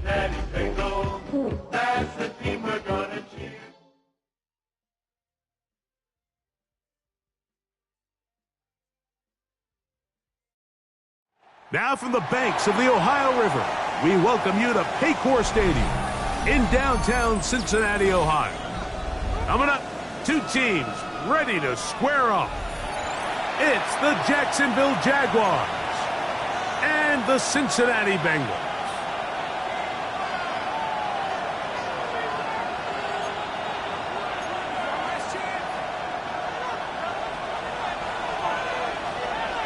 Cincinnati Bengals. That's the team we're gonna cheer. Now from the banks of the Ohio River, we welcome you to Paycor Stadium in downtown Cincinnati, Ohio. Coming up, two teams ready to square off. It's the Jacksonville Jaguars and the Cincinnati Bengals.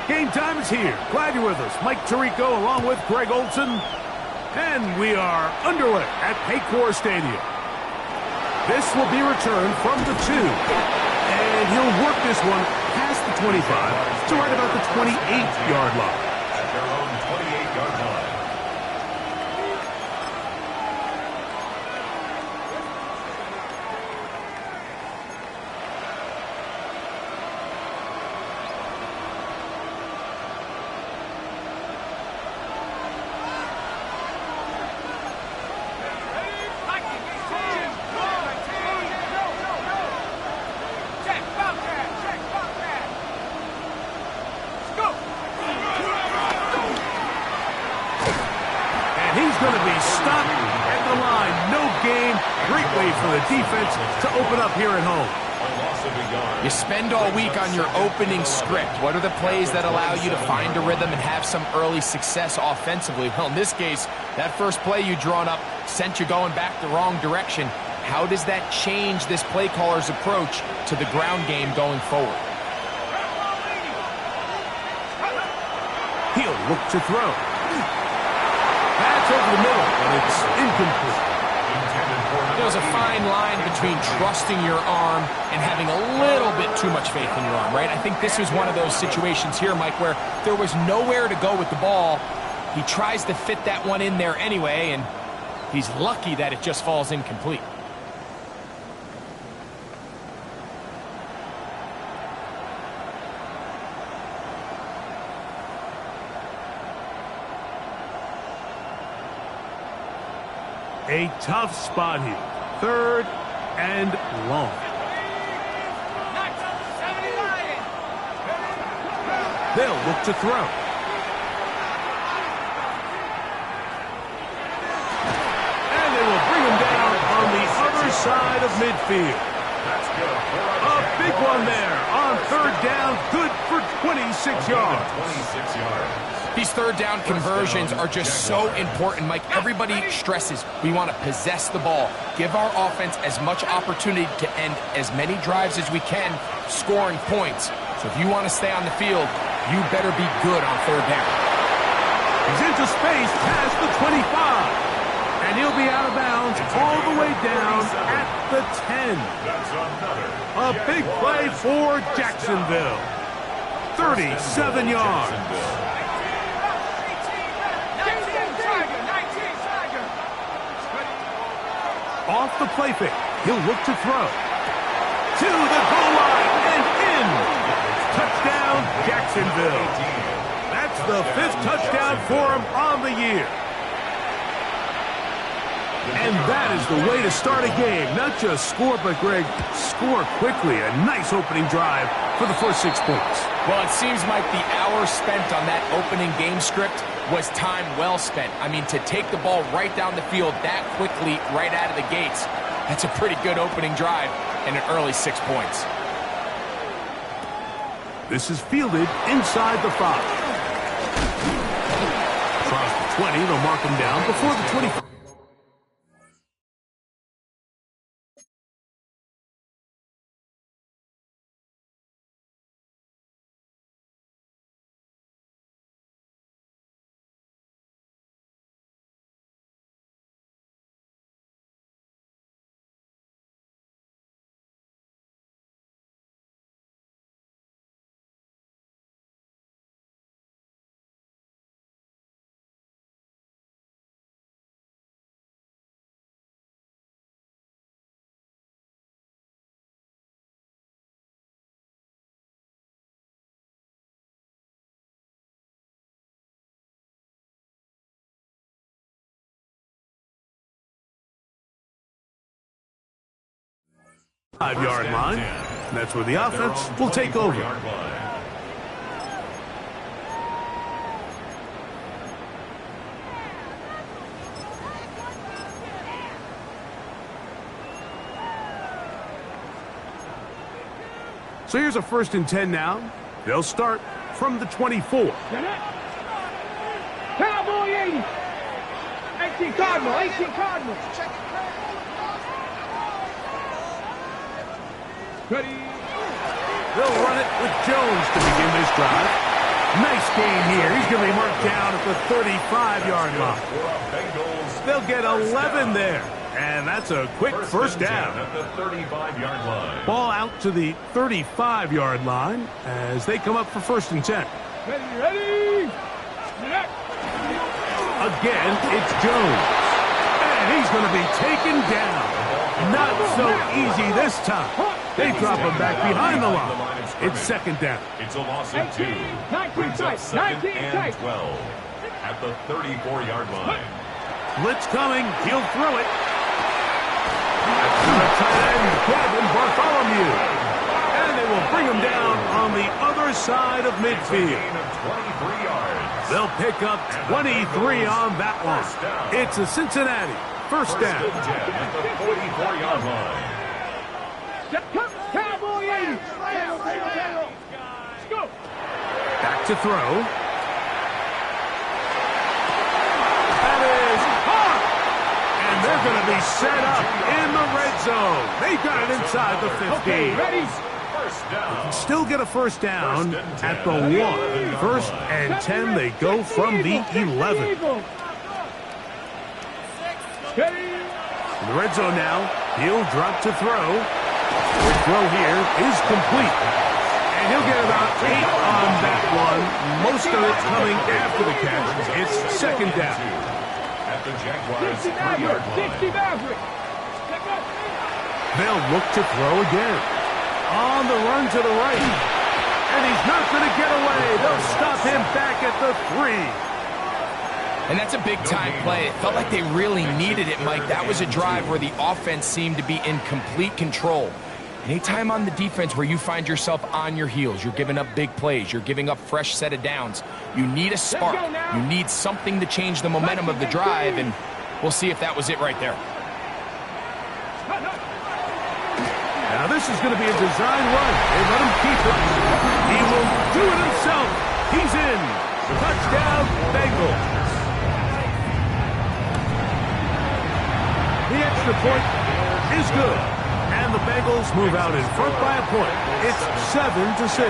Game time is here. Glad you're with us. Mike Tirico along with Greg Olson. And we are underway at Paycor Stadium. This will be returned from the 2. And he'll work this one past the 25 to right about the 28-yard line. At their own 28-yard line. Going to be stopped at the line. No game. Great way for the defense to open up here at home. You spend all week on your opening script. What are the plays that allow you to find a rhythm and have some early success offensively? Well, in this case, that first play you drawn up sent you going back the wrong direction. How does that change this play caller's approach to the ground game going forward? He'll look to throw. That's over the middle, but it's incomplete. There's a fine line between trusting your arm and having a little bit too much faith in your arm, right? I think this is one of those situations here, Mike, where there was nowhere to go with the ball. He tries to fit that one in there anyway, and he's lucky that it just falls incomplete. A tough spot here. 3rd and long. They'll look to throw. And they will bring him down on the other side of midfield. A big one there on 3rd down. Good for 26 yards. 26 yards. These 3rd down conversions are just so important, Mike. Everybody stresses we want to possess the ball, give our offense as much opportunity to end as many drives as we can, scoring points. So if you want to stay on the field, you better be good on 3rd down. He's into space past the 25, and he'll be out of bounds all the way down at the 10. A big play for Jacksonville. 37 yards. Off the play fake, he'll look to throw. To the goal line and in. Touchdown, Jacksonville. That's the 5th touchdown for him on the year. And that is the way to start a game. Not just score, but, Greg, score quickly. A nice opening drive for the first 6 points. Well, it seems like the hour spent on that opening game script was time well spent. I mean, to take the ball right down the field that quickly right out of the gates, that's a pretty good opening drive and an early 6 points. This is fielded inside the 5. Across the 20, they'll mark him down before the 25. 5-yard line. And that's where the offense will take over. So here's a 1st and 10 now. They'll start from the 24. Cowboy 80. 18 Cardinal, 18 Cardinal. Ready. They'll run it with Jones to begin this drive. Nice gain here. He's going to be marked down at the 35-yard line. They'll get 11 there. And that's a quick first down. At the 35-yard line. Ball out to the 35-yard line as they come up for 1st and 10. Ready. Again, it's Jones. And he's going to be taken down. Not so easy this time. They drop him back behind the line. It's 2nd down. It's a loss of 2. 19 tight. 2nd and 12 at the 34-yard line. Blitz coming. He'll throw it. To the tight end, Kevin Bartholomew. And they will bring him down on the other side of midfield. Gain of 23 yards. They'll pick up 23 on that one. It's a Cincinnati 1st down. First and 10 at the 44-yard line. Cowboy 80. Let's go. Back to throw. That is hard. And they're going to be set up in the red zone. They got it inside the 15. Okay, ready. First down. Still get a 1st down at the 1. 1st and 10, they go from the 11. In the red zone now, he'll drop to throw. The throw here is complete. And he'll get about 8 on that one. Most of it coming after the catch. It's 2nd down. At the Jaguars 60 3-yard Maverick. 60 line. Maverick. They'll look to throw again. On the run to the right. And he's not going to get away. They'll stop him back at the 3. And that's a big-time play. It felt like they really needed it, Mike. That was a drive where the offense seemed to be in complete control. Anytime on the defense where you find yourself on your heels, you're giving up big plays, you're giving up fresh set of downs, you need a spark. You need something to change the momentum of the drive, and we'll see if that was it right there. Now this is going to be a design run. They let him keep it. He will do it himself. He's in. Touchdown, Bengals. The extra point is good. And the Bengals move out in front by a point. It's 7-6.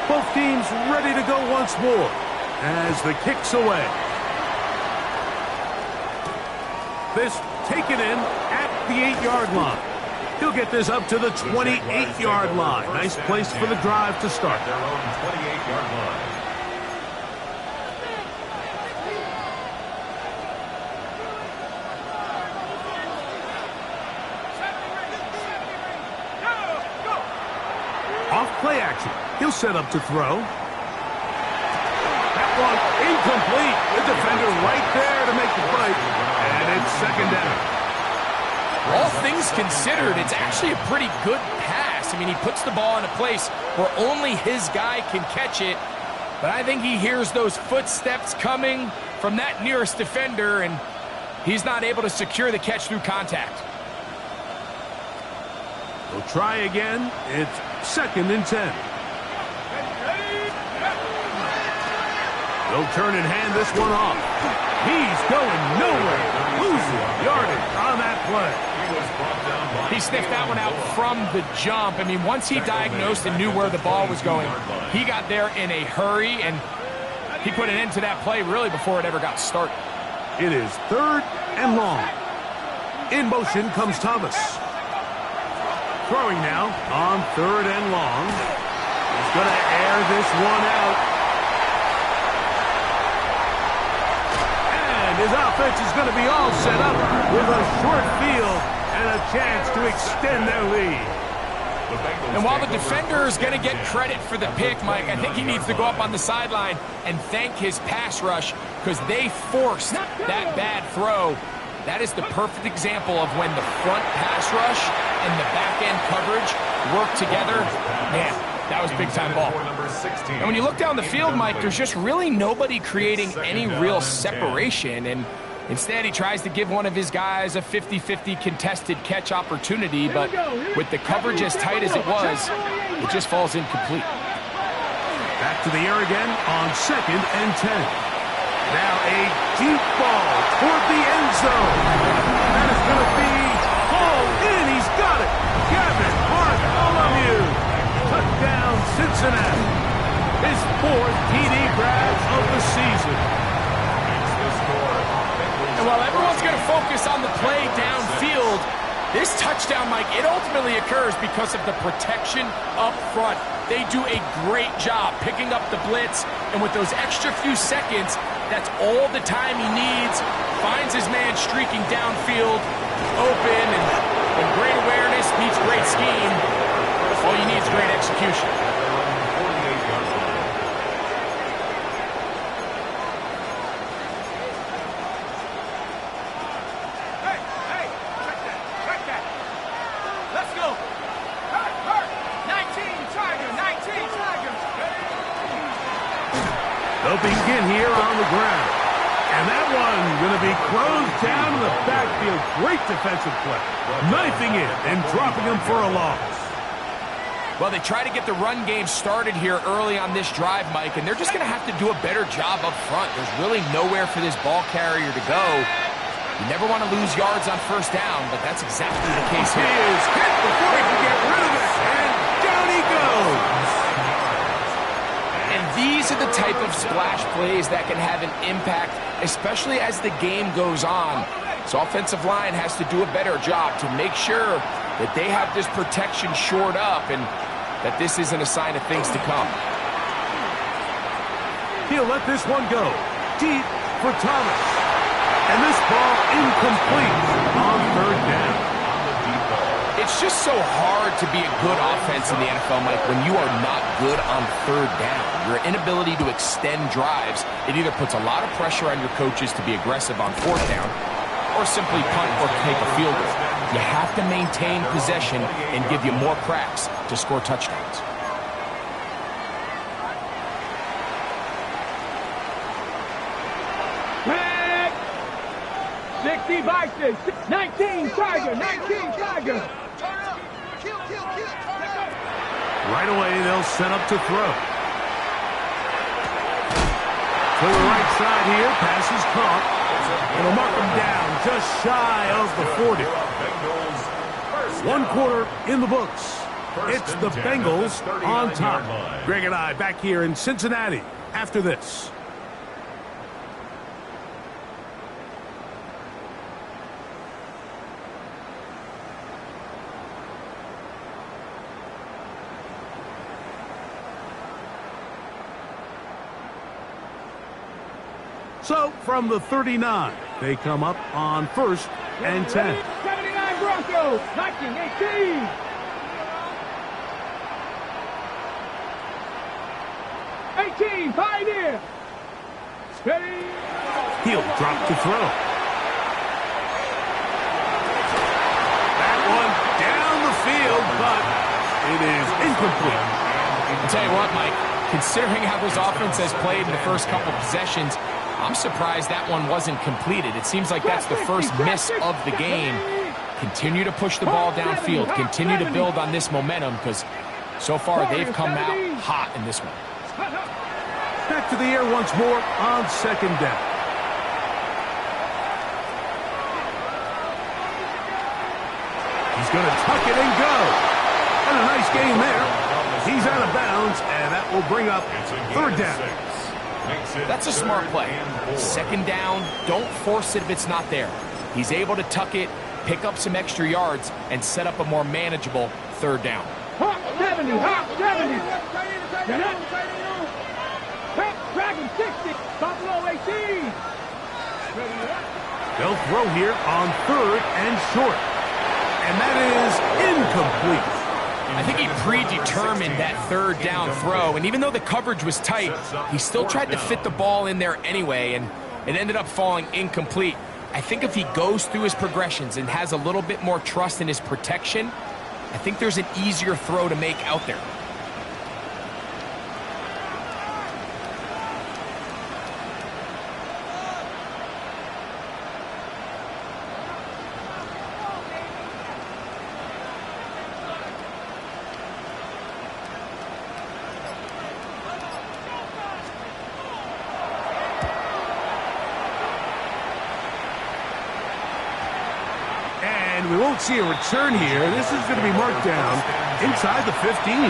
Both teams ready to go once more as the kick's away. This taken in at the 8-yard line. He'll get this up to the 28-yard line. Nice place for the drive to start. Their own 28-yard line. Off play action. He'll set up to throw. That one incomplete. The defender right there to make the play. And it's 2nd down. All things considered, it's actually a pretty good pass. I mean, he puts the ball in a place where only his guy can catch it. But I think he hears those footsteps coming from that nearest defender, and he's not able to secure the catch through contact. We'll try again. It's 2nd and 10. They'll turn and hand this one off. He's going nowhere. Losing yardage on that play. He sniffed that one out from the jump. I mean, once he diagnosed and knew where the ball was going, he got there in a hurry, and he put an end to that play really before it ever got started. It is 3rd and long. In motion comes Thomas. Throwing now on 3rd and long. He's going to air this one out. And his offense is going to be all set up with a short field and a chance to extend their lead. The And while the defender is going to get credit for the pick, Mike, I think he needs to go up on the sideline and thank his pass rush because they forced that bad throw. That is the perfect example of when the front pass rush and the back-end coverage work together. Man, that was big-time ball. And when you look down the field, Mike, there's just really nobody creating any real separation. And instead, he tries to give one of his guys a 50-50 contested catch opportunity. But with the coverage as tight as it was, it just falls incomplete. Back to the air again on 2nd and 10. Now a deep ball toward the end zone. That is going to be hauled in. He's got it. Gavin Hart, all of you. Touchdown, Cincinnati. His 4th TD grab of the season. And while everyone's going to focus on the play downfield, this touchdown, Mike, it ultimately occurs because of the protection up front. They do a great job picking up the blitz, and with those extra few seconds, that's all the time he needs. Finds his man streaking downfield, open, and when great awareness meets great scheme, all you need is great execution. They'll begin here on the ground. And that one going to be closed down in the backfield. Great defensive play. Knifing it and dropping him for a loss. Well, they try to get the run game started here early on this drive, Mike, and they're just going to have to do a better job up front. There's really nowhere for this ball carrier to go. You never want to lose yards on first down, but that's exactly the case here. He is hit before he can get rid of it, and down he goes. And these are the type of splash plays that can have an impact, especially as the game goes on. So offensive line has to do a better job to make sure that they have this protection shored up and that this isn't a sign of things to come. He'll let this one go. Deep for Thomas. And this ball incomplete on 3rd down. It's just so hard to be a good offense in the NFL, Mike, when you are not good on 3rd down. Your inability to extend drives, it either puts a lot of pressure on your coaches to be aggressive on 4th down or simply punt or take a field goal. You have to maintain possession and give you more cracks to score touchdowns. Back. 60 Vikings, 19 Tiger, 19 Tiger. Right away, they'll set up to throw. To the right side here, pass is caught. It'll mark him down just shy of the 40. 1 quarter in the books. It's the Bengals on top. Greg and I back here in Cincinnati after this. So, from the 39, they come up on 1st and 10. 79 Broncos, 1918. Pioneer. Steady. He'll drop to throw. That one down the field, but it is incomplete. I'll tell you what, Mike, considering how this offense has played in the first couple possessions, I'm surprised that one wasn't completed. It seems like that's the first miss of the game. Continue to push the ball downfield. Continue to build on this momentum because so far they've come out hot in this one. Back to the air once more on 2nd down. He's going to tuck it and go. And a nice gain there. He's out of bounds, and that will bring up 3rd down. That's a smart play. 2nd down, don't force it if it's not there. He's able to tuck it, pick up some extra yards, and set up a more manageable 3rd down. Hawk 70, Hawk 70. Dragon 60, Buffalo 18. They'll throw here on 3rd and short. And that is incomplete. I think he predetermined that third down throw, and even though the coverage was tight, he still tried to fit the ball in there anyway, and it ended up falling incomplete. I think if he goes through his progressions and has a little bit more trust in his protection, I think there's an easier throw to make out there. And we won't see a return here. This is going to be marked down inside the 15.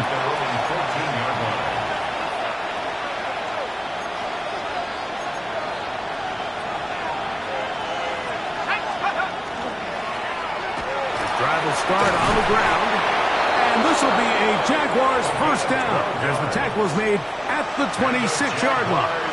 Drive will start on the ground. And this will be a Jaguars first down as the tackle is made at the 26-yard line.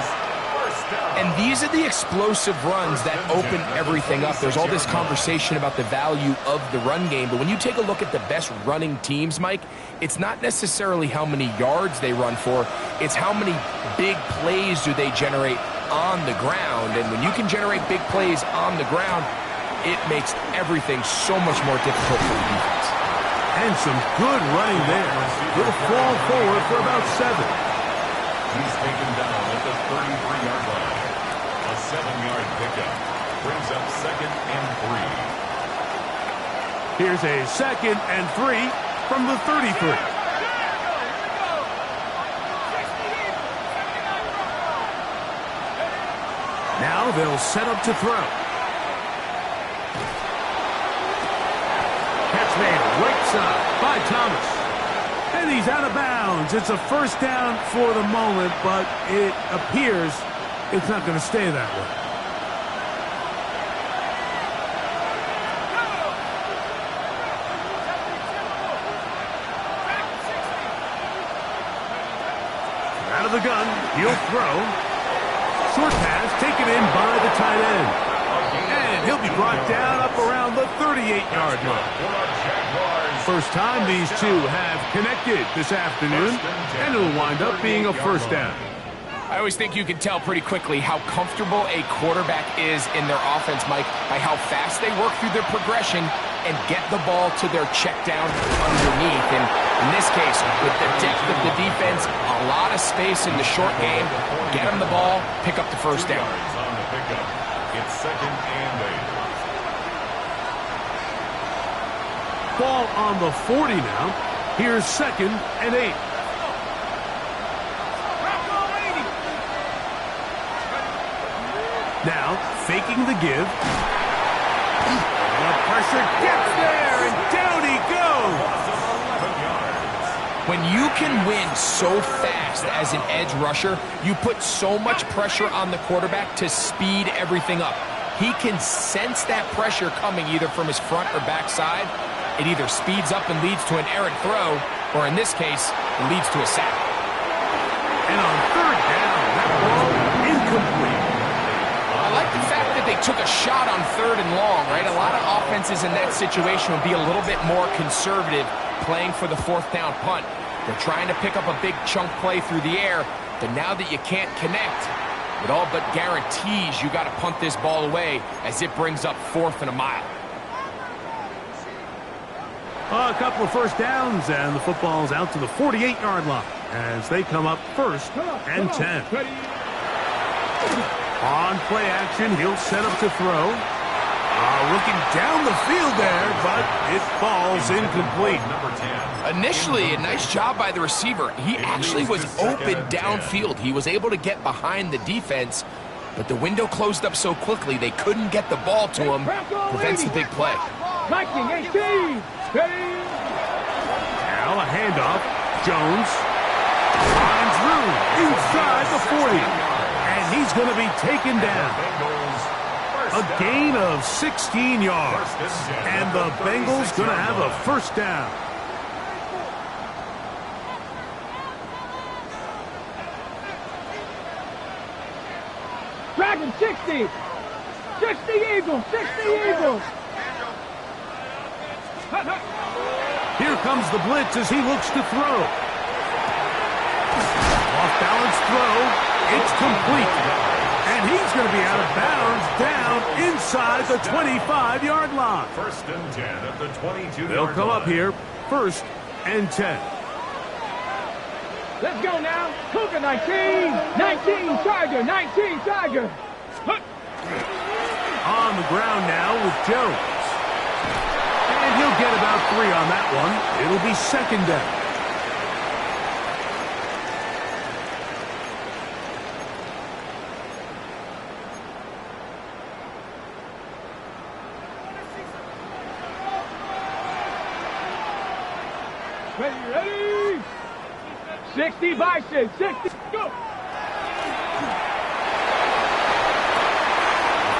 And these are the explosive runs that open everything up. There's all this conversation about the value of the run game, but when you take a look at the best running teams, Mike, it's not necessarily how many yards they run for, it's how many big plays do they generate on the ground. And when you can generate big plays on the ground, it makes everything so much more difficult for the defense. And some good running there. He'll fall forward for about 7. He's taken down at the 33-yard line. A 7-yard pickup brings up 2nd and 3. Here's a 2nd and 3 from the 33. Now they'll set up to throw. Catch made right side by Thomas. And he's out of bounds. It's a first down for the moment, but it appears it's not going to stay that way. Out of the gun, he'll throw. Short pass taken in by the tight end. And he'll be brought down up around the 38-yard line. First time these two have connected this afternoon, and it'll wind up being a first down. I always think you can tell pretty quickly how comfortable a quarterback is in their offense, Mike, by how fast they work through their progression and get the ball to their check down underneath. And in this case, with the depth of the defense, a lot of space in the short game, get them the ball, pick up the first down. It's 2nd and 8. Ball on the 40 now. Here's 2nd and 8. Now, faking the give. The pressure gets there, and down he goes. When you can win so fast as an edge rusher, you put so much pressure on the quarterback to speed everything up. He can sense that pressure coming either from his front or back side. It either speeds up and leads to an errant throw, or in this case, it leads to a sack. And on third down, that ball incomplete. I like the fact that they took a shot on 3rd and long, right? A lot of offenses in that situation would be a little bit more conservative playing for the 4th down punt. They're trying to pick up a big chunk play through the air, but now that you can't connect, it all but guarantees you got to punt this ball away as it brings up 4th and a mile. A couple of first downs, and the football's out to the 48-yard line as they come up 1st and 10. On play action, he'll set up to throw. Looking down the field there, but it falls incomplete. Initially, a nice job by the receiver. He actually was open downfield. He was able to get behind the defense, but the window closed up so quickly they couldn't get the ball to him. Prevents the big play. Now a handoff. Jones finds room inside the 40. And he's going to be taken down. A gain of 16 yards. And the Bengals going to have a first down. Dragon 60. 60 Eagles. 60 Eagles. Here comes the blitz as he looks to throw. Off-balance throw. It's complete. And he's going to be out of bounds down inside the 25-yard line. First and 10 at the 22-yard line. They'll come up here, first and 10. Let's go now. Cougar 19. 19 Tiger. 19 Tiger. On the ground now with Jones. And he'll get about 3 on that one. It'll be second down. Ready? 60 Bison. 60. Go.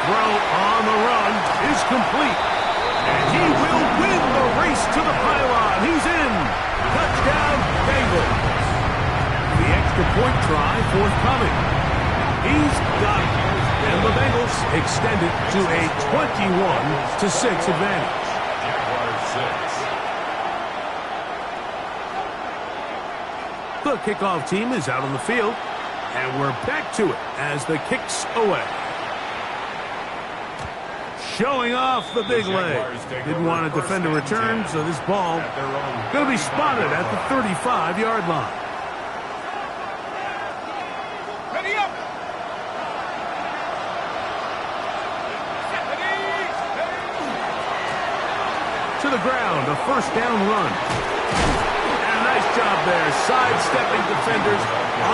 Throw on the run is complete. And he will win the race to the pylon. He's in. Touchdown, Bengals. The extra point try forthcoming. He's got it. And the Bengals extend it to a 21-6 advantage. Jaguars 6. The kickoff team is out on the field. And we're back to it as the kick's away. Showing off the big leg. Didn't want to defend a return, so this ball going to be spotted at the 35-yard line. Ready up. To the ground, a first down run. And a nice job there, sidestepping defenders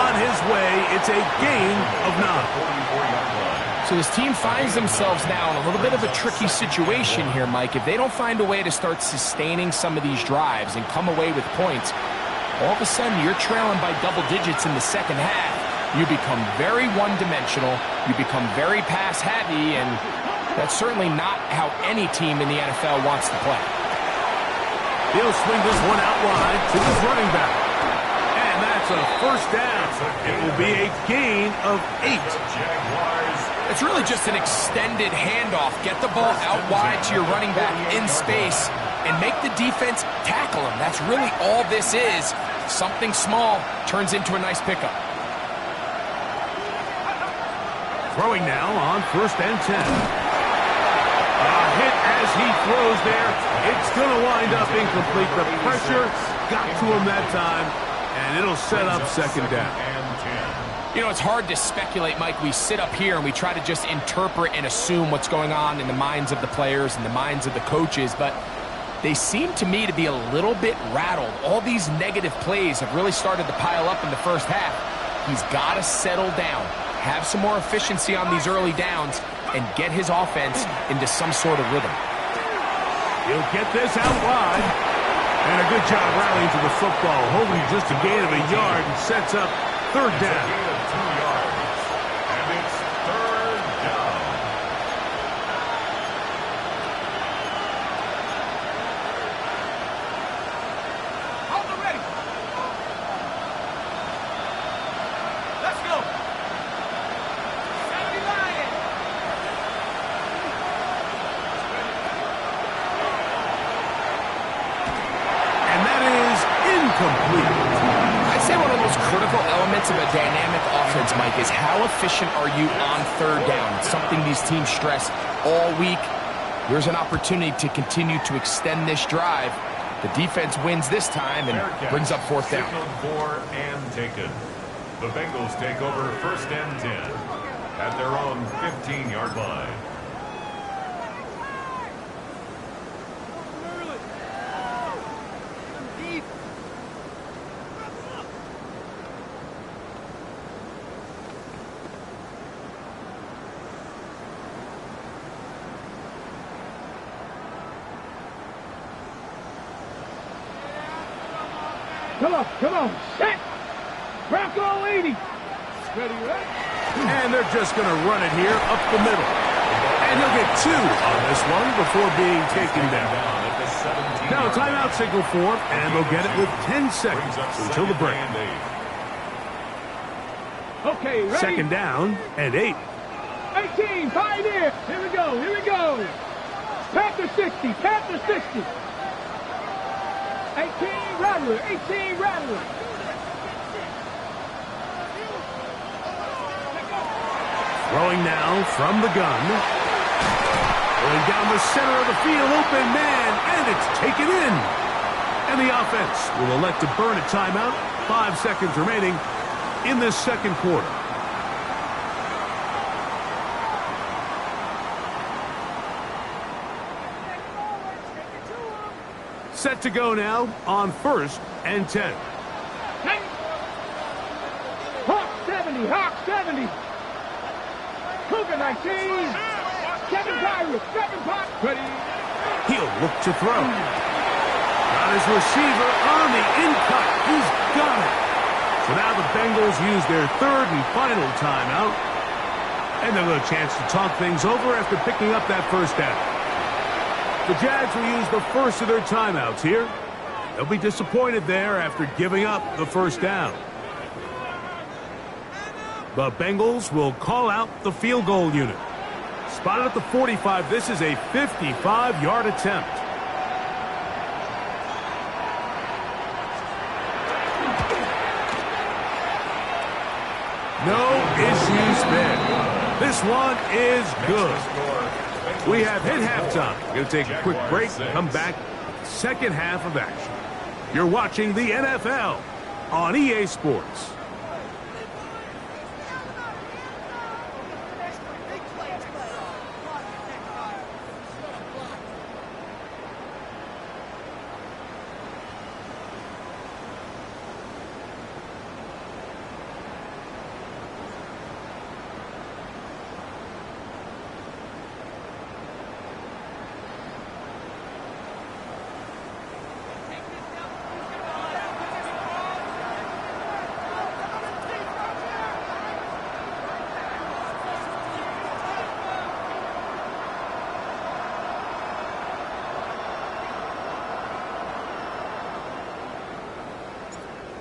on his way. It's a gain of 9. 44-yard line. So this team finds themselves now in a little bit of a tricky situation here, Mike. If they don't find a way to start sustaining some of these drives and come away with points, all of a sudden you're trailing by double digits in the second half. You become very one-dimensional. You become very pass-heavy, and that's certainly not how any team in the NFL wants to play. He'll swing this one out wide to his running back. And that's a first down. It will be a gain of 8. Jaguars. It's really just an extended handoff. Get the ball out wide to your running back in space and make the defense tackle him. That's really all this is. Something small turns into a nice pickup. Throwing now on first and 10. A hit as he throws there. It's going to wind up incomplete. The pressure got to him that time, and it'll set up second down. You know, it's hard to speculate, Mike. We sit up here and we try to just interpret and assume what's going on in the minds of the players and the minds of the coaches, but they seem to me to be a little bit rattled. All these negative plays have really started to pile up in the first half. He's got to settle down, have some more efficiency on these early downs, and get his offense into some sort of rhythm. He'll get this out wide. And a good job rallying to the football, holding just a gain of a yard and sets up third down. 2 yards. And it's third down. Hold it ready. Let's go. Saturday Lion. And that is incomplete. I'd say one of the most critical elements of a dynamic offense, Mike, is how efficient are you on third down? It's something these teams stress all week. Here's an opportunity to continue to extend this drive. The defense wins this time and brings up fourth down. Signaled for and taken. The Bengals take over first and 10 at their own 15-yard line. Come on, set. Bronco 80. Ready, ready. And they're just going to run it here up the middle. And he'll get 2 on this one before being taken down. Now a timeout signal for him, and they'll get it with 10 seconds until the break. Okay, ready. Second down and 8. 18, Pioneer. Here we go. Panther 60. 18 Rattler, 18 Rattler. Throwing now from the gun. Going down the center of the field, open man, and it's taken in. And the offense will elect to burn a timeout. 5 seconds remaining in this second quarter. Set to go now on 1st and 10. Hawk 70, Hawk 70. Cougar 19. 7 Pirates, 7 Pirates. Ready. He'll look to throw. Got his receiver on the in-cut. He's got it. So now the Bengals use their 3rd and final timeout. And they'll get a chance to talk things over after picking up that first down. The Jags will use the first of their timeouts here. They'll be disappointed there after giving up the first down. The Bengals will call out the field goal unit. Spotted at the 45, this is a 55-yard attempt. No issues there. This one is good. We have hit halftime. We're going to take a quick break and come back. Second half of action. You're watching the NFL on EA Sports.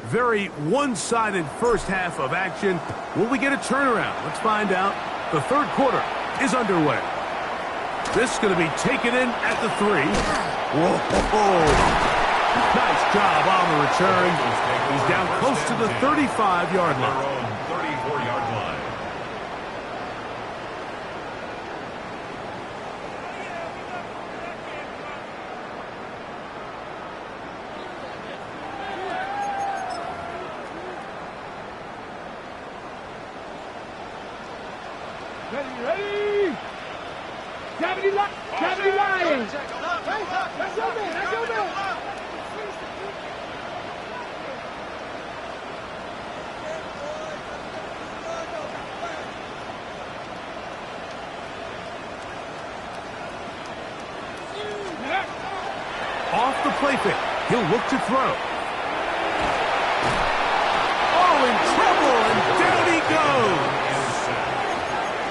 Very one-sided first half of action. Will we get a turnaround? Let's find out. The third quarter is underway. This is going to be taken in at the 3. Whoa. Nice job on the return. He's down close to the 35-yard line. 34-yard line. Ready. 70 Lions. That's your man. That's your man. Off the play fake. He'll look to throw. Oh, in trouble, and down he goes.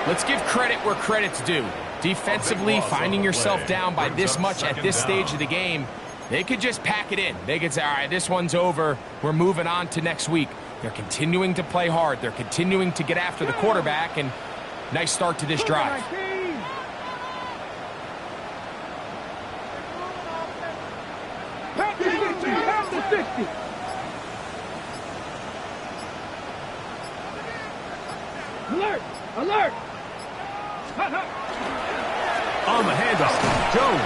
Let's give credit where credit's due. Defensively, finding yourself down by this much at this stage of the game, they could just pack it in. They could say, all right, this one's over. We're moving on to next week. They're continuing to play hard. They're continuing to get after the quarterback, and nice start to this drive. Alert! Alert! On the handoff, Jones.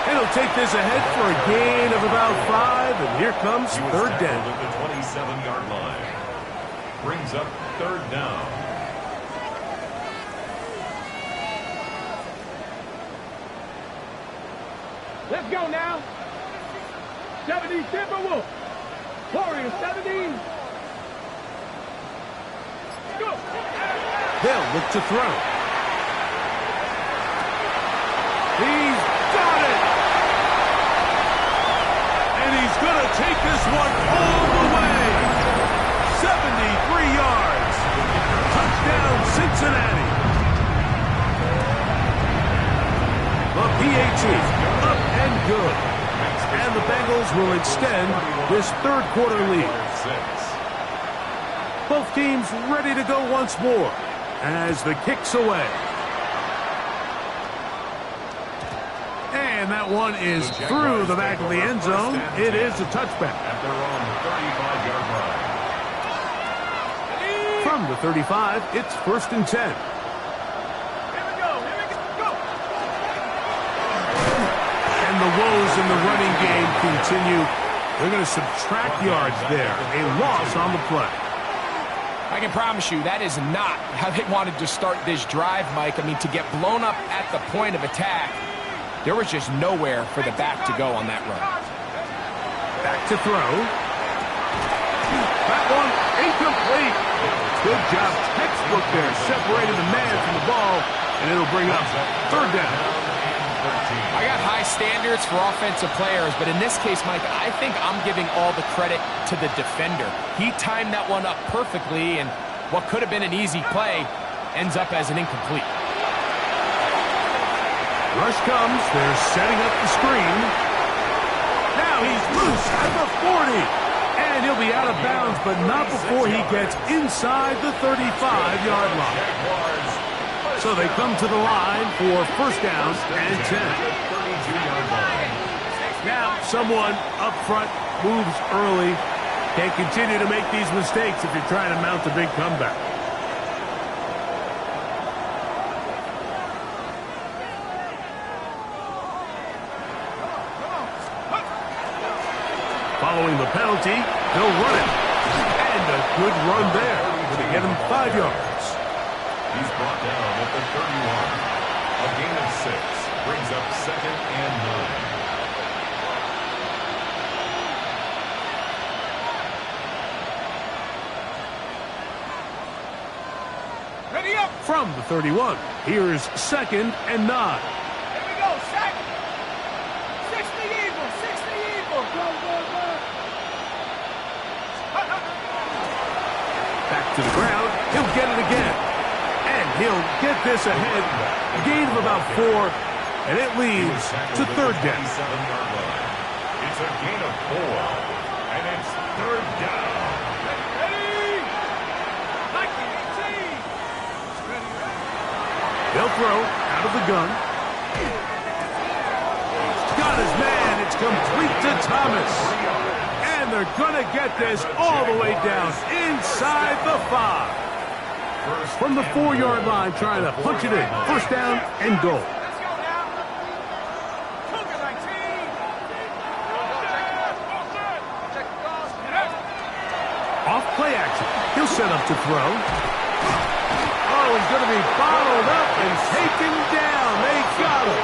And he'll take this ahead for a gain of about 5, and here comes third down. At the 27-yard line. Brings up third down. Let's go now. 70 Timberwolves. Warriors 70. Go. They'll look to throw. He's got it! And he's going to take this one all the way. 73 yards. Touchdown, Cincinnati. The PAT up and good. And the Bengals will extend this third quarter lead. Both teams ready to go once more as the kick's away. And And that one is through the back of the end zone. It is a touchback. At their own 35-yard line. From the 35, it's 1st and 10. And the woes in the running game continue. They're going to subtract yards there. A loss on the play. I can promise you that is not how they wanted to start this drive, Mike. I mean, to get blown up at the point of attack, there was just nowhere for the back to go on that run. Back to throw. That one incomplete. Good job, textbook there, separating the man from the ball, and it'll bring up 3rd down. I got high standards for offensive players, but in this case, Mike, I think I'm giving all the credit to the defender. He timed that one up perfectly, and what could have been an easy play ends up as an incomplete. Rush comes. They're setting up the screen. Now he's loose at the 40. And he'll be out of bounds, but not before he gets inside the 35-yard line. So they come to the line for 1st down and 10. Now someone up front moves early. Can't continue to make these mistakes if you're trying to mount a big comeback. Following the penalty, they'll run it. And a good run there to get him 5 yards. He's brought down at the 31. A gain of 6 brings up 2nd and 9. Ready up. From the 31, here's 2nd and 9. Here we go, sack. 60 Eagles, 60 Eagles. Go, go, go. Back to the ground, he'll get it again. And he'll get this ahead. A gain of about 4, and it leads to 3rd down. It's a gain of 4, and it's 3rd down. Ready. 19, 18. They'll throw out of the gun. Got his man. It's complete to Thomas. And they're going to get this all the way down inside the 5. From the 4-yard line, trying to punch it in. 1st down and goal. Let's go now. Cougar 19. Off play action. He'll set up to throw. Oh, he's going to be bottled up and taken down. They got him.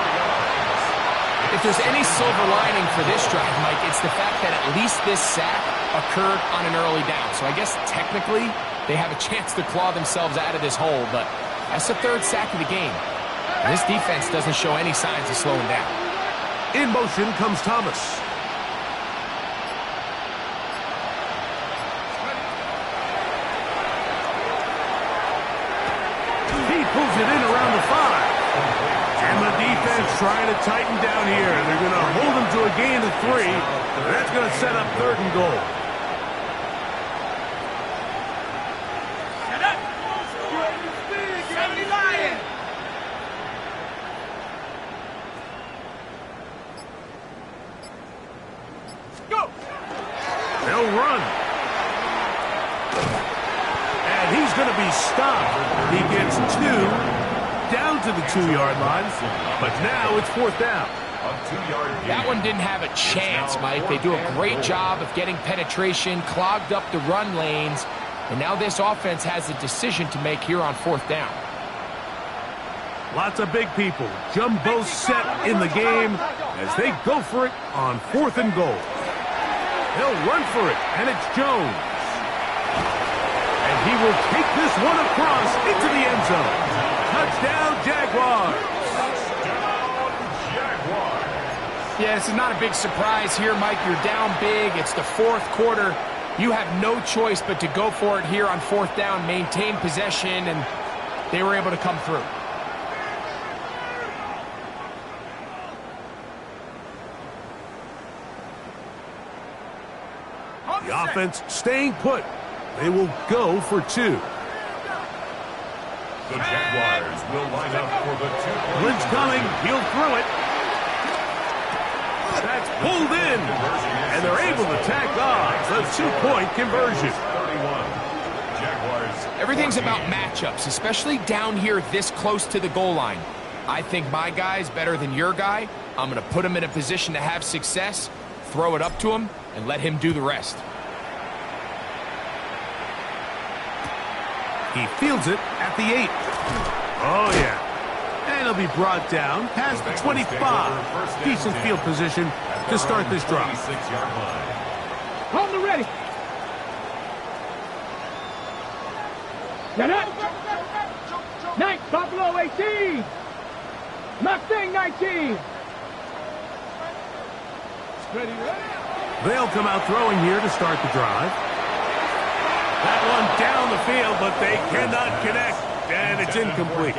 If there's any silver lining for this drive, Mike, it's the fact that at least this sack occurred on an early down. So I guess technically they have a chance to claw themselves out of this hole, but that's the 3rd sack of the game. And this defense doesn't show any signs of slowing down. In motion comes Thomas. He pulls it in around the 5. And the defense trying to tighten down here. They're going to hold him to a gain of 3. And that's going to set up 3rd and goal. Get up. 70 Lion. Go. They'll run. And he's going to be stopped. He gets 2. Down to the 2-yard line, but now it's 4th down. That one didn't have a chance, Mike. They do a great job of getting penetration, clogged up the run lanes, and now this offense has a decision to make here on 4th down. Lots of big people. Jumbo set in the game as they go for it on 4th and goal. They'll run for it, and it's Jones. And he will take this one across into the end zone. Touchdown, Jaguars. Yeah, this is not a big surprise here, Mike. You're down big. It's the 4th quarter. You have no choice but to go for it here on 4th down, maintain possession, and they were able to come through. The offense staying put. They will go for 2. The Jaguars will line up for the 2-point. Blitz coming. He'll throw it. pulled in, and they're able to tack on the 2-point conversion. Everything's about matchups, especially down here this close to the goal line. I think my guy's better than your guy. I'm going to put him in a position to have success, throw it up to him, and let him do the rest. He fields it at the 8. Oh, yeah. And he'll be brought down past the 25. Decent field position to start this drive. On the ready. Get up. Nice. Buffalo 18. Mustang 19. Ready. They'll come out throwing here to start the drive. That one down the field, but they cannot connect, and it's incomplete.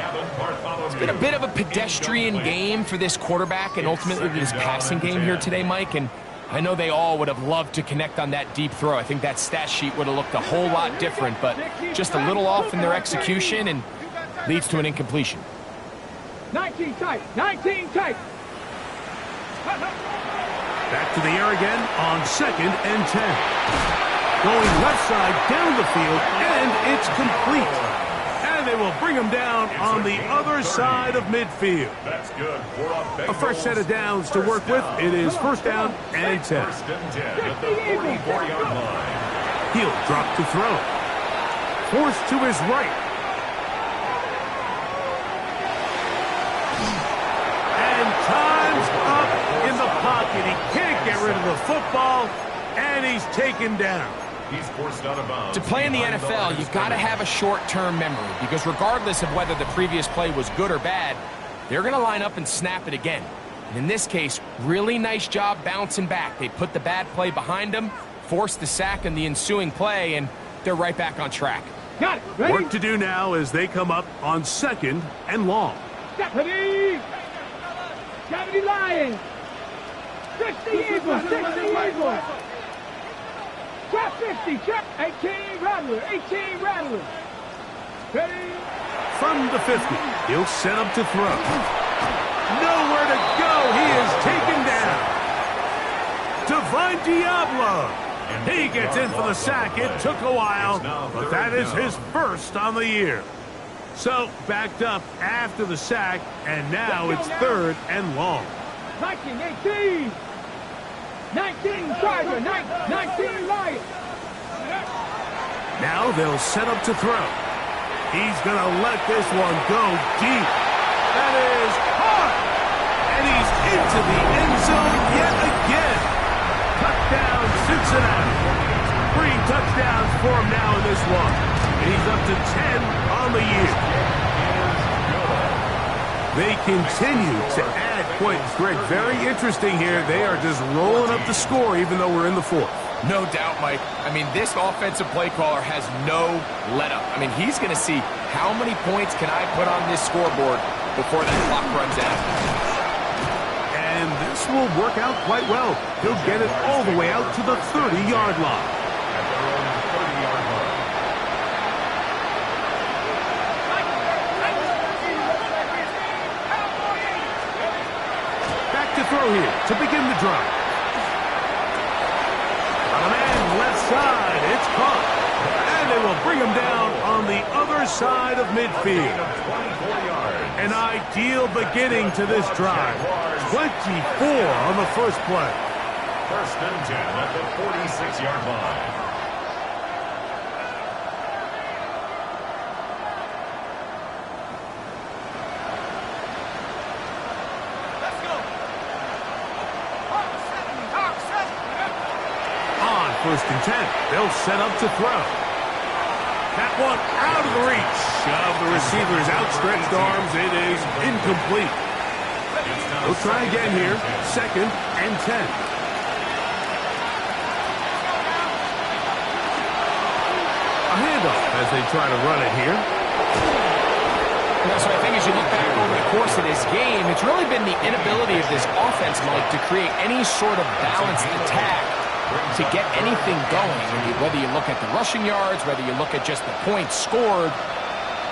It's been a bit of a pedestrian game for this quarterback and ultimately this passing game here today, Mike, and I know they all would have loved to connect on that deep throw. I think that stat sheet would have looked a whole lot different, but just a little off in their execution and leads to an incompletion. 19 tight. 19 tight. Back to the air again on 2nd and 10. Going left side down the field, and it's complete. And they will bring him down on the other side of midfield. That's good. A fresh set of downs to work with. It is 1st down and 10. First and 10 at the 44-yard line. He'll drop to throw. Forced to his right. And time's up in the pocket. He can't get rid of the football, and he's taken down. He's forced out of bounds. To play in the NFL, you've got to have a short-term memory because regardless of whether the previous play was good or bad, they're going to line up and snap it again. And in this case, really nice job bouncing back. They put the bad play behind them, forced the sack in the ensuing play, and they're right back on track. Got it. Ready? Work to do now as they come up on 2nd and long. Deputy. Deputy Lions. 60 Eagles. 60 Eagles. Trap 50, trap 18 Rattler, 18 Rattler. Ready? From the 50, he'll set up to throw. Nowhere to go. He is taken down. Divine Diablo. He gets in for the sack. It took a while, but that is his first on the year. So backed up after the sack, and now it's 3rd and long. 19, 18. 19 Tiger, 19 Lion. Now they'll set up to throw. He's going to let this one go deep. That is hard. And he's into the end zone yet again. Touchdown, Cincinnati. 3 touchdowns for him now in this one. And he's up to 10 on the year. They continue to add points. Greg, very interesting here. They are just rolling up the score even though we're in the 4th. No doubt, Mike. I mean, this offensive play caller has no let-up. I mean, he's going to see how many points can I put on this scoreboard before that clock runs out. And this will work out quite well. He'll get it all the way out to the 30-yard line. At their own 30-yard line. Back to throw here to begin the drive. On a man left side, it's caught. And they will bring him down on the other side of midfield. 24 yards. An ideal beginning to this drive. 24 on the first play. First and 10 at the 46-yard line. On 1st and 10, they'll set up to throw. That one out of the reach of the receiver's outstretched arms. It is incomplete. We'll try again here. 2nd and 10. A handoff as they try to run it here. So I think as you look back over the course of this game, it's really been the inability of this offense, Mike, to create any sort of balanced attack to get anything going. Whether you look at the rushing yards, whether you look at just the points scored,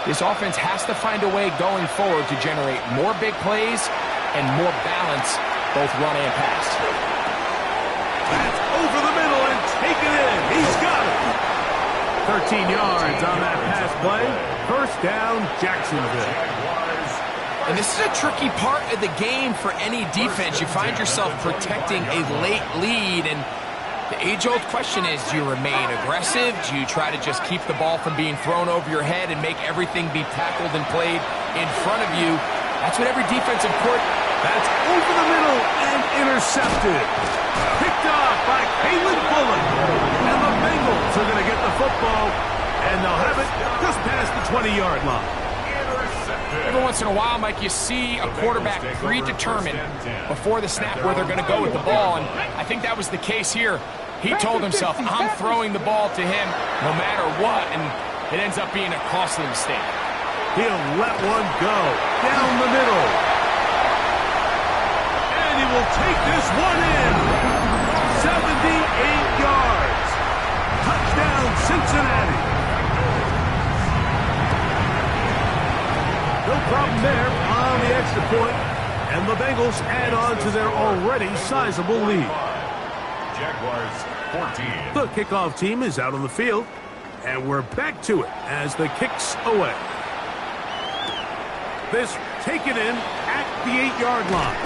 this offense has to find a way going forward to generate more big plays and more balance, both run and pass. That's over the middle and taken in. He's got it. 13 yards on that pass play. First down, Jacksonville. And this is a tricky part of the game for any defense. You find yourself protecting a late lead, and the age-old question is, do you remain aggressive? Do you try to just keep the ball from being thrown over your head and make everything be tackled and played in front of you? That's what every defensive court... That's over the middle and intercepted. Picked off by Caleb Bullock. And the Bengals are going to get the football, and they'll have it just past the 20-yard line. Every once in a while, Mike, you see a quarterback predetermined before the snap where they're going to go with the ball, and I think that was the case here. He told himself, I'm throwing the ball to him no matter what, and it ends up being a costly mistake. He'll let one go down the middle. And he will take this one in. 78 yards. Touchdown, Cincinnati. No problem there on the extra point, and the Bengals add on to their already sizable lead. Jaguars 14. The kickoff team is out on the field, and we're back to it as the kick's away. This taken in at the 8-yard line,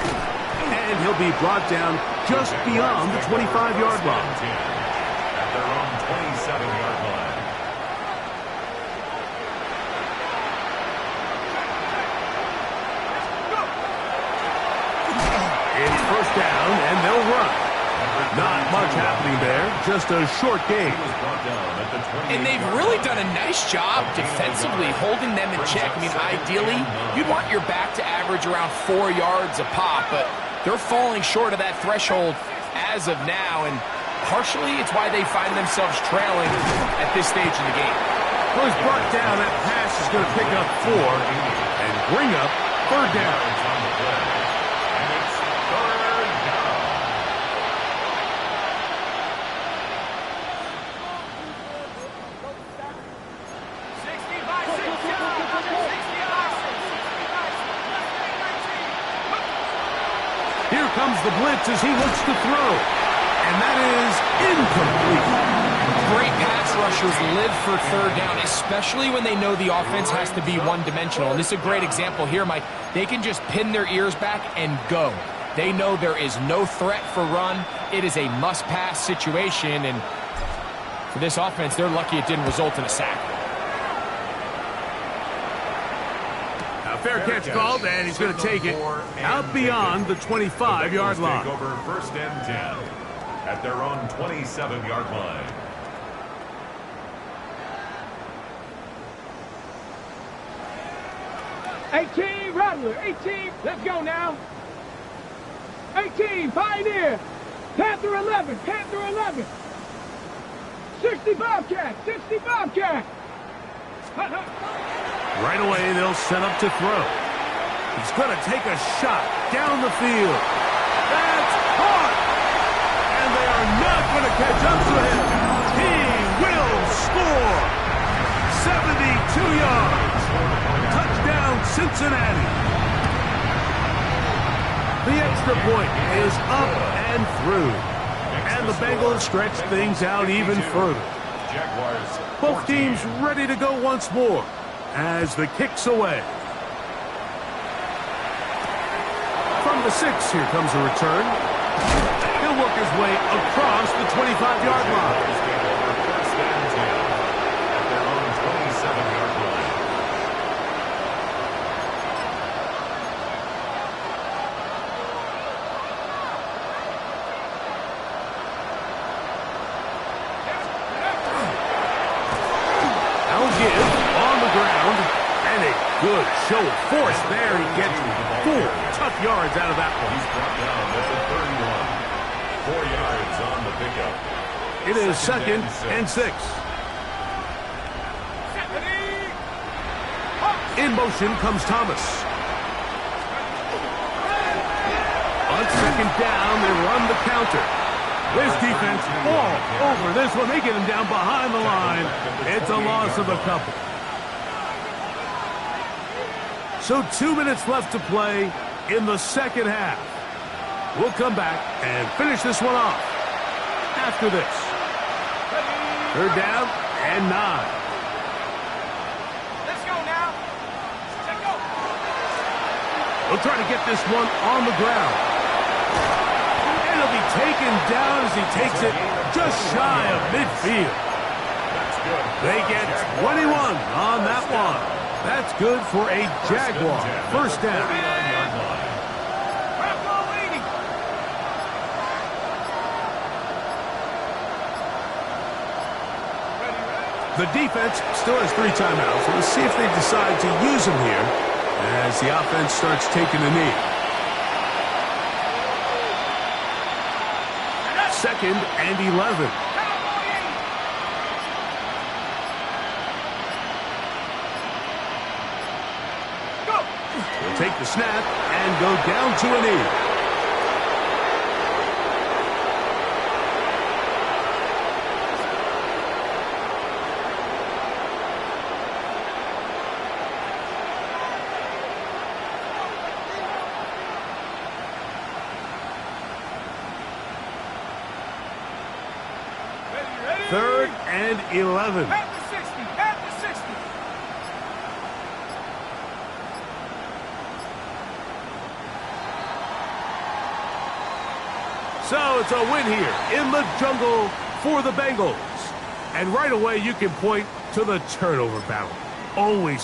and he'll be brought down just beyond the 25-yard line. At their own 27-yard line. It's first down, and they'll run. Not much happening there, just a short game. And they've really done a nice job defensively holding them in check. I mean, ideally, you'd want your back to average around 4 yards a pop, but they're falling short of that threshold as of now, and partially it's why they find themselves trailing at this stage in the game. Well, he's brought down. That pass is going to pick up 4 and bring up third down. Here comes the blitz as he looks to throw. And that is incomplete. Great pass rushers live for third down, especially when they know the offense has to be one-dimensional. And this is a great example here, Mike. They can just pin their ears back and go. They know there is no threat for run. It is a must-pass situation. And for this offense, they're lucky it didn't result in a sack. Fair catch called, and he's going to take it out beyond the 25-yard line. Take over first and 10 at their own 27-yard line. Rattler, 18, let's go now. 18, Pioneer, Panther 11, 60 Bobcat, Right away, they'll set up to throw. He's going to take a shot down the field. That's caught! And they are not going to catch up to him. He will score! 72 yards. Touchdown, Cincinnati. The extra point is up and through. And the Bengals stretch things out even further. Both teams ready to go once more as the kick's away. From the 6, here comes a return. He'll work his way across the 25-yard line. Good show of force there. He gets 4 tough yards out of that one. He's brought down at the 31. 4 yards on the pickup. It is second and 6. In motion comes Thomas. On second down, they run the counter. This defense all over this one. They get him down behind the line. It's a loss of a couple. So 2 minutes left to play in the second half. We'll come back and finish this one off. after this. Third down and 9. Let's go now. Let's go. He'll try to get this one on the ground. And he'll be taken down as he takes it just shy of midfield. They get 21 on that one. That's good for a Jaguar first down. The defense still has 3 timeouts. We'll see if they decide to use them here as the offense starts taking a knee. Second and 11. He'll take the snap and go down to a knee. Third and 11. At the 60. At the 60. So it's a win here in the jungle for the Bengals. And right away you can point to the turnover battle. Always